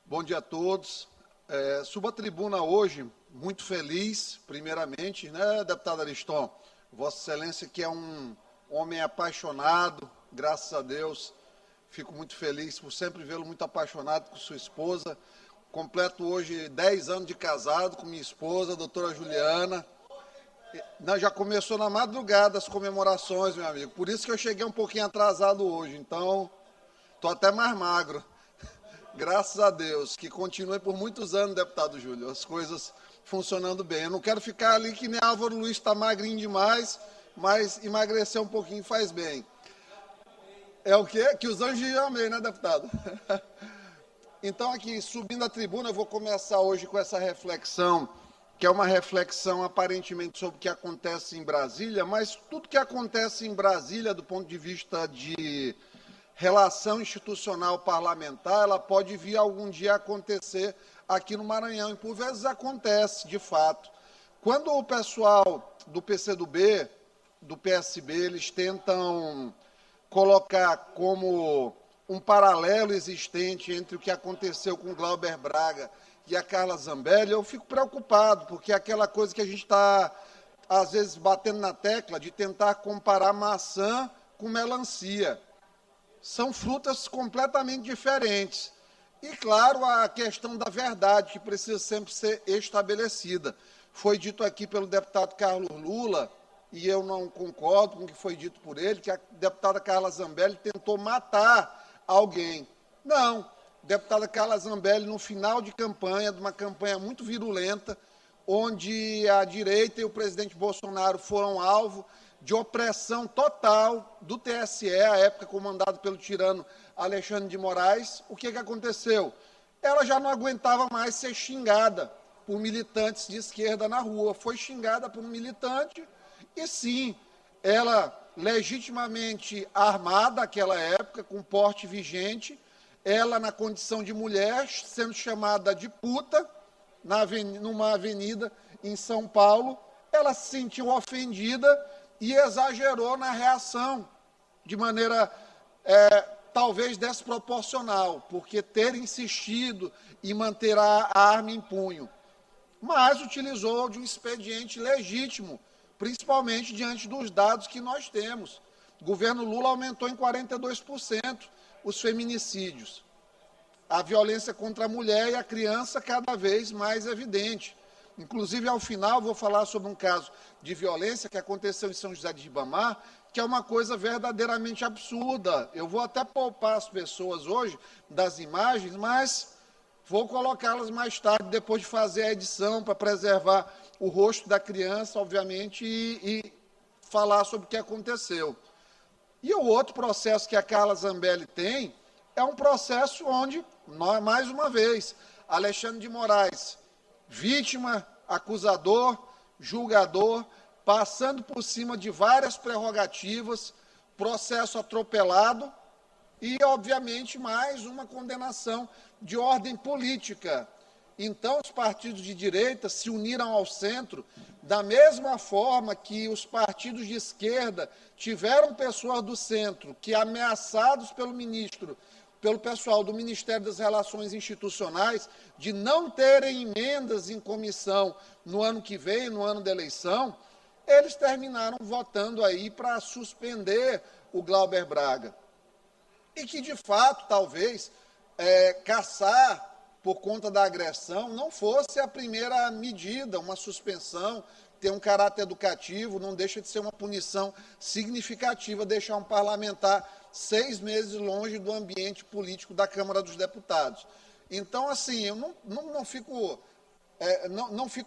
Bom dia a todos. Subo à tribuna hoje, muito feliz, primeiramente, né, deputado Ariston? Vossa Excelência, que é um homem apaixonado, graças a Deus, fico muito feliz por sempre vê-lo muito apaixonado com sua esposa. Completo hoje 10 anos de casado com minha esposa, a doutora Juliana. Já começou na madrugada as comemorações, meu amigo. Por isso que eu cheguei um pouquinho atrasado hoje, então estou até mais magro. Graças a Deus, que continue por muitos anos, deputado Júlio, as coisas funcionando bem. Eu não quero ficar ali que nem Álvaro Luiz está magrinho demais, mas emagrecer um pouquinho faz bem. É o quê? Que os anjos amém, né, deputado? Então, aqui, subindo a tribuna, eu vou começar hoje com essa reflexão, que é uma reflexão aparentemente sobre o que acontece em Brasília, mas tudo que acontece em Brasília, do ponto de vista de relação institucional parlamentar, ela pode vir algum dia acontecer aqui no Maranhão, e por vezes acontece, de fato. Quando o pessoal do PCdoB, do PSB, eles tentam colocar como um paralelo existente entre o que aconteceu com o Glauber Braga e a Carla Zambelli, eu fico preocupado, porque é aquela coisa que a gente está, às vezes, batendo na tecla de tentar comparar maçã com melancia. São frutas completamente diferentes. E, claro, a questão da verdade, que precisa sempre ser estabelecida. Foi dito aqui pelo deputado Carlos Lula, e eu não concordo com o que foi dito por ele, que a deputada Carla Zambelli tentou matar alguém. Não, a deputada Carla Zambelli, no final de campanha, de uma campanha muito virulenta, onde a direita e o presidente Bolsonaro foram alvo de opressão total do TSE, à época comandado pelo tirano Alexandre de Moraes, o que aconteceu? Ela já não aguentava mais ser xingada por militantes de esquerda na rua. Foi xingada por um militante e, sim, ela, legitimamente armada naquela época, com porte vigente, ela, na condição de mulher, sendo chamada de puta, numa avenida em São Paulo, ela se sentiu ofendida e exagerou na reação, de maneira talvez desproporcional, porque ter insistido em manter a arma em punho, mas utilizou de um expediente legítimo, principalmente diante dos dados que nós temos. O governo Lula aumentou em 42% os feminicídios. A violência contra a mulher e a criança cada vez mais evidente. Inclusive, ao final, vou falar sobre um caso de violência que aconteceu em São José de Ribamar, que é uma coisa verdadeiramente absurda. Eu vou até poupar as pessoas hoje das imagens, mas vou colocá-las mais tarde, depois de fazer a edição, para preservar o rosto da criança, obviamente, e falar sobre o que aconteceu. E o outro processo que a Carla Zambelli tem é um processo onde, mais uma vez, Alexandre de Moraes, vítima, acusador, julgador, passando por cima de várias prerrogativas, processo atropelado e, obviamente, mais uma condenação de ordem política. Então, os partidos de direita se uniram ao centro, da mesma forma que os partidos de esquerda tiveram pessoas do centro que, ameaçados pelo pessoal do Ministério das Relações Institucionais, de não terem emendas em comissão no ano que vem, no ano da eleição, eles terminaram votando aí para suspender o Glauber Braga. E que, de fato, talvez, caçar por conta da agressão não fosse a primeira medida, uma suspensão, ter um caráter educativo, não deixa de ser uma punição significativa, deixar um parlamentar 6 meses longe do ambiente político da Câmara dos Deputados. Então, assim, eu não fico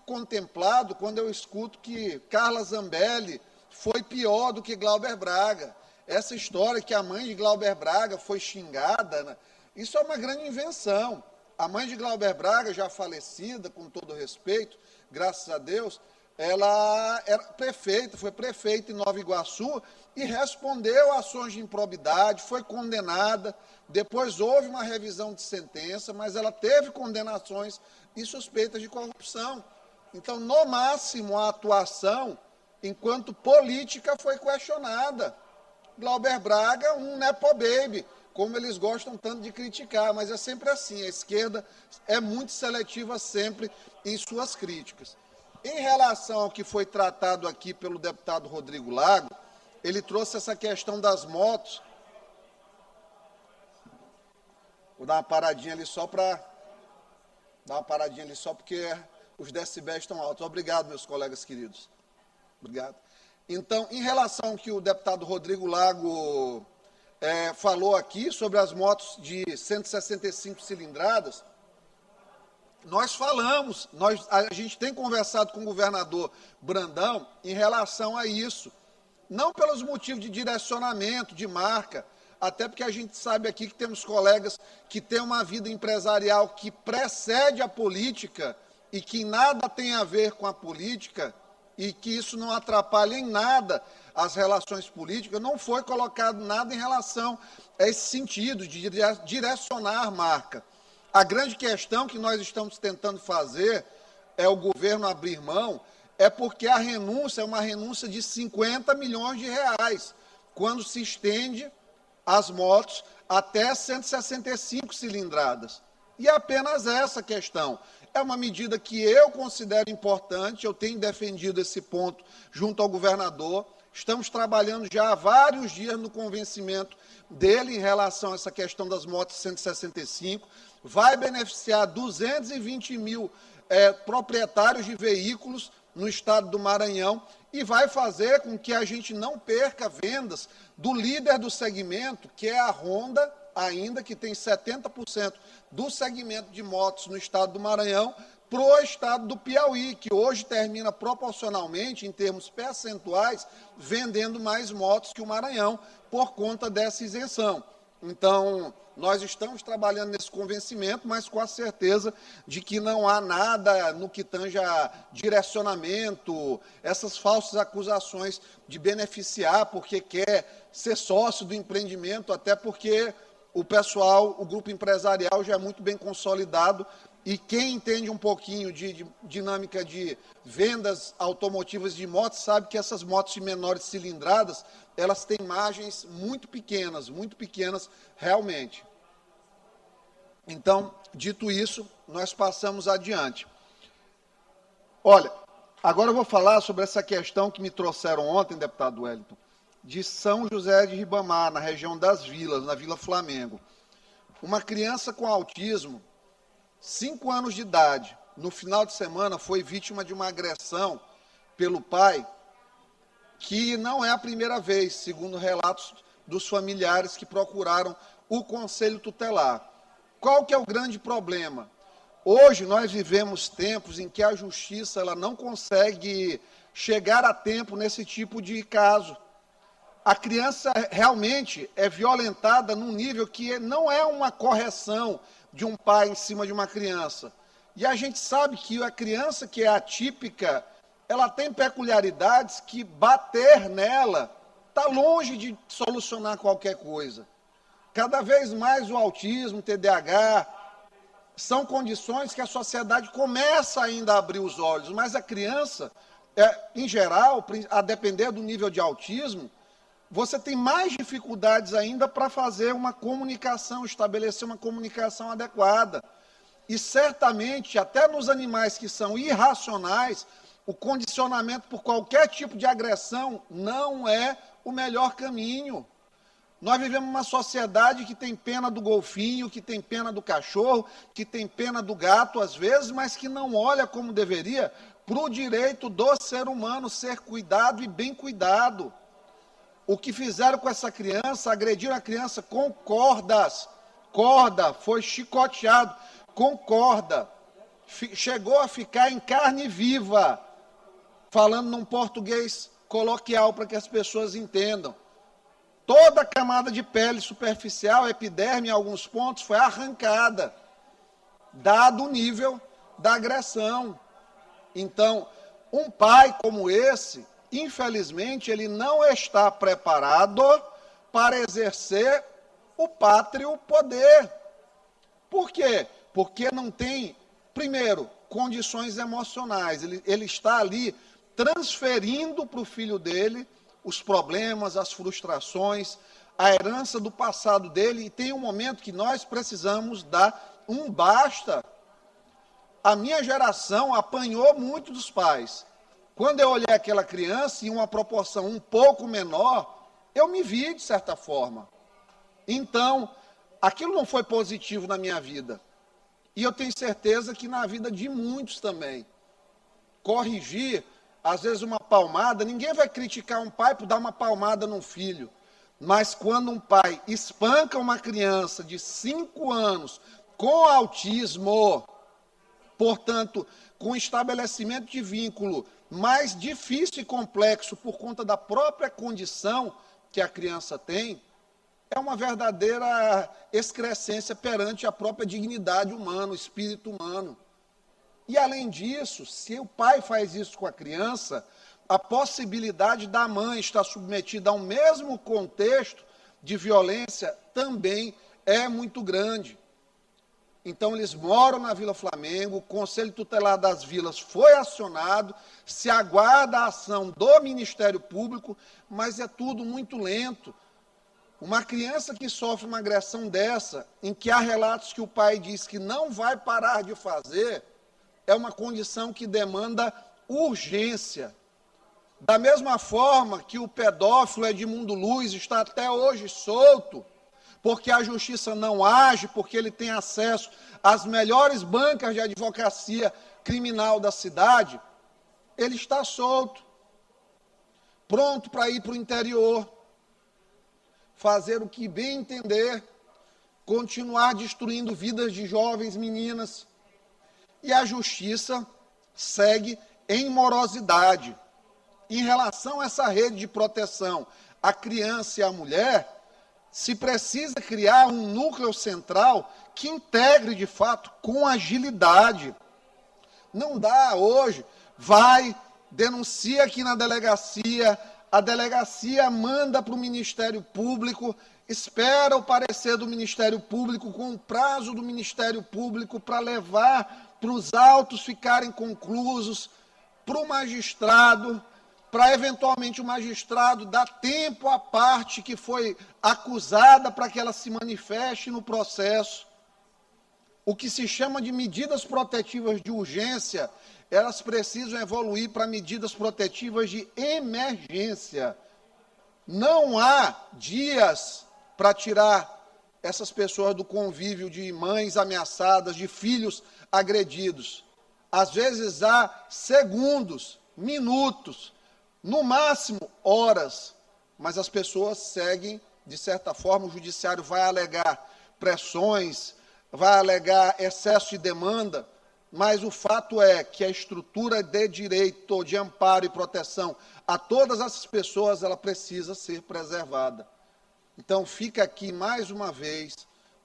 contemplado quando eu escuto que Carla Zambelli foi pior do que Glauber Braga. Essa história que a mãe de Glauber Braga foi xingada, né? Isso é uma grande invenção. A mãe de Glauber Braga, já falecida, com todo respeito, graças a Deus, ela foi prefeita em Nova Iguaçu e respondeu a ações de improbidade, foi condenada, depois houve uma revisão de sentença, mas ela teve condenações e suspeitas de corrupção. Então, no máximo, a atuação, enquanto política, foi questionada. Glauber Braga, um nepo baby, como eles gostam tanto de criticar, mas é sempre assim, a esquerda é muito seletiva sempre em suas críticas. Em relação ao que foi tratado aqui pelo deputado Rodrigo Lago, ele trouxe essa questão das motos. Vou dar uma paradinha ali só porque os decibéis estão altos. Obrigado, meus colegas queridos. Obrigado. Então, em relação ao que o deputado Rodrigo Lago falou aqui sobre as motos de 165 cilindradas, nós falamos, a gente tem conversado com o governador Brandão em relação a isso. Não pelos motivos de direcionamento, de marca, até porque a gente sabe aqui que temos colegas que têm uma vida empresarial que precede a política e que nada tem a ver com a política e que isso não atrapalha em nada as relações políticas. Não foi colocado nada em relação a esse sentido de direcionar a marca. A grande questão que nós estamos tentando fazer é o governo abrir mão, é porque a renúncia é uma renúncia de 50 milhões de reais, quando se estende as motos até 165 cilindradas. E é apenas essa questão. É uma medida que eu considero importante, eu tenho defendido esse ponto junto ao governador. Estamos trabalhando já há vários dias no convencimento dele em relação a essa questão das motos 165. Vai beneficiar 220 mil proprietários de veículos no estado do Maranhão e vai fazer com que a gente não perca vendas do líder do segmento, que é a Honda, ainda que tem 70% do segmento de motos no estado do Maranhão, para o estado do Piauí, que hoje termina proporcionalmente, em termos percentuais, vendendo mais motos que o Maranhão, por conta dessa isenção. Então, nós estamos trabalhando nesse convencimento, mas com a certeza de que não há nada no que tange a direcionamento, essas falsas acusações de beneficiar porque quer ser sócio do empreendimento, até porque o pessoal, o grupo empresarial já é muito bem consolidado e quem entende um pouquinho de dinâmica de vendas automotivas de motos sabe que essas motos de menores cilindradas, elas têm margens muito pequenas realmente. Então, dito isso, nós passamos adiante. Olha, agora eu vou falar sobre essa questão que me trouxeram ontem, deputado Wellington, de São José de Ribamar, na região das Vilas, na Vila Flamengo. Uma criança com autismo, 5 anos de idade, no final de semana foi vítima de uma agressão pelo pai, que não é a primeira vez, segundo relatos dos familiares que procuraram o Conselho Tutelar. Qual que é o grande problema? Hoje nós vivemos tempos em que a justiça ela não consegue chegar a tempo nesse tipo de caso. A criança realmente é violentada num nível que não é uma correção de um pai em cima de uma criança. E a gente sabe que a criança que é atípica, ela tem peculiaridades que bater nela está longe de solucionar qualquer coisa. Cada vez mais o autismo, o TDAH, são condições que a sociedade começa ainda a abrir os olhos, mas a criança, em geral, a depender do nível de autismo, você tem mais dificuldades ainda para fazer uma comunicação, estabelecer uma comunicação adequada. E certamente, até nos animais que são irracionais, o condicionamento por qualquer tipo de agressão não é o melhor caminho. Nós vivemos uma sociedade que tem pena do golfinho, que tem pena do cachorro, que tem pena do gato, às vezes, mas que não olha como deveria para o direito do ser humano ser cuidado e bem cuidado. O que fizeram com essa criança, agrediram a criança com cordas, foi chicoteado com corda, chegou a ficar em carne viva, falando num português coloquial para que as pessoas entendam. Toda a camada de pele superficial, epiderme em alguns pontos, foi arrancada, dado o nível da agressão. Então, um pai como esse, infelizmente, ele não está preparado para exercer o pátrio poder. Por quê? Porque não tem, primeiro, condições emocionais. Ele está ali transferindo para o filho dele os problemas, as frustrações, a herança do passado dele, e tem um momento que nós precisamos dar um basta. A minha geração apanhou muito dos pais. Quando eu olhei aquela criança em uma proporção um pouco menor, eu me vi de certa forma. Então, aquilo não foi positivo na minha vida. E eu tenho certeza que na vida de muitos também. Corrigir, às vezes uma palmada, ninguém vai criticar um pai por dar uma palmada num filho. Mas quando um pai espanca uma criança de 5 anos com autismo, portanto, com estabelecimento de vínculo mais difícil e complexo por conta da própria condição que a criança tem, é uma verdadeira excrescência perante a própria dignidade humana, o espírito humano. E, além disso, se o pai faz isso com a criança, a possibilidade da mãe estar submetida ao mesmo contexto de violência também é muito grande. Então, eles moram na Vila Flamengo, o Conselho Tutelar das Vilas foi acionado, se aguarda a ação do Ministério Público, mas é tudo muito lento. Uma criança que sofre uma agressão dessa, em que há relatos que o pai diz que não vai parar de fazer, é uma condição que demanda urgência. Da mesma forma que o pedófilo Edmundo Luz está até hoje solto, porque a justiça não age, porque ele tem acesso às melhores bancas de advocacia criminal da cidade, ele está solto, pronto para ir para o interior, fazer o que bem entender, continuar destruindo vidas de jovens meninas. E a justiça segue em morosidade. Em relação a essa rede de proteção à criança e à mulher, se precisa criar um núcleo central que integre, de fato, com agilidade. Não dá hoje, vai, denuncia aqui na delegacia, a delegacia manda para o Ministério Público, espera o parecer do Ministério Público, com o prazo do Ministério Público para levar para os autos ficarem conclusos, para o magistrado, para eventualmente o magistrado dar tempo à parte que foi acusada para que ela se manifeste no processo. O que se chama de medidas protetivas de urgência, elas precisam evoluir para medidas protetivas de emergência. Não há dias para tirar essas pessoas do convívio de mães ameaçadas, de filhos agredidos. Às vezes há segundos, minutos, no máximo horas, mas as pessoas seguem, de certa forma, o judiciário vai alegar pressões, vai alegar excesso de demanda, mas o fato é que a estrutura de direito, de amparo e proteção a todas essas pessoas, ela precisa ser preservada. Então, fica aqui mais uma vez,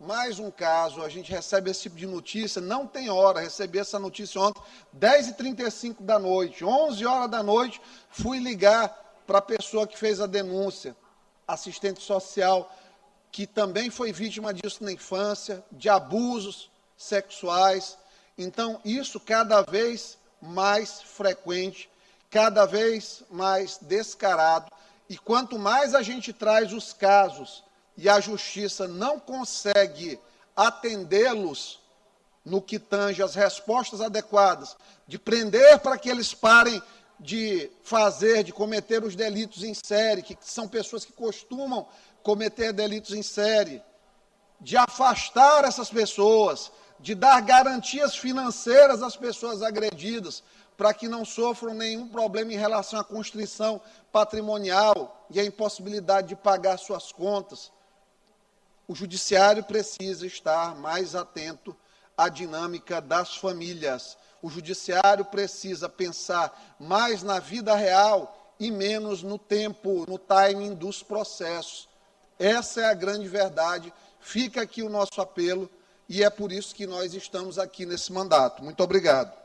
mais um caso, a gente recebe esse tipo de notícia, não tem hora, recebi essa notícia ontem, 10h35 da noite, 11 horas da noite, fui ligar para a pessoa que fez a denúncia, assistente social, que também foi vítima disso na infância, de abusos sexuais. Então, isso cada vez mais frequente, cada vez mais descarado, e quanto mais a gente traz os casos e a justiça não consegue atendê-los no que tange as respostas adequadas, de prender para que eles parem de fazer, de cometer os delitos em série, que são pessoas que costumam cometer delitos em série, de afastar essas pessoas, de dar garantias financeiras às pessoas agredidas, para que não sofram nenhum problema em relação à constrição patrimonial e à impossibilidade de pagar suas contas. O judiciário precisa estar mais atento à dinâmica das famílias. O judiciário precisa pensar mais na vida real e menos no tempo, no timing dos processos. Essa é a grande verdade. Fica aqui o nosso apelo e é por isso que nós estamos aqui nesse mandato. Muito obrigado.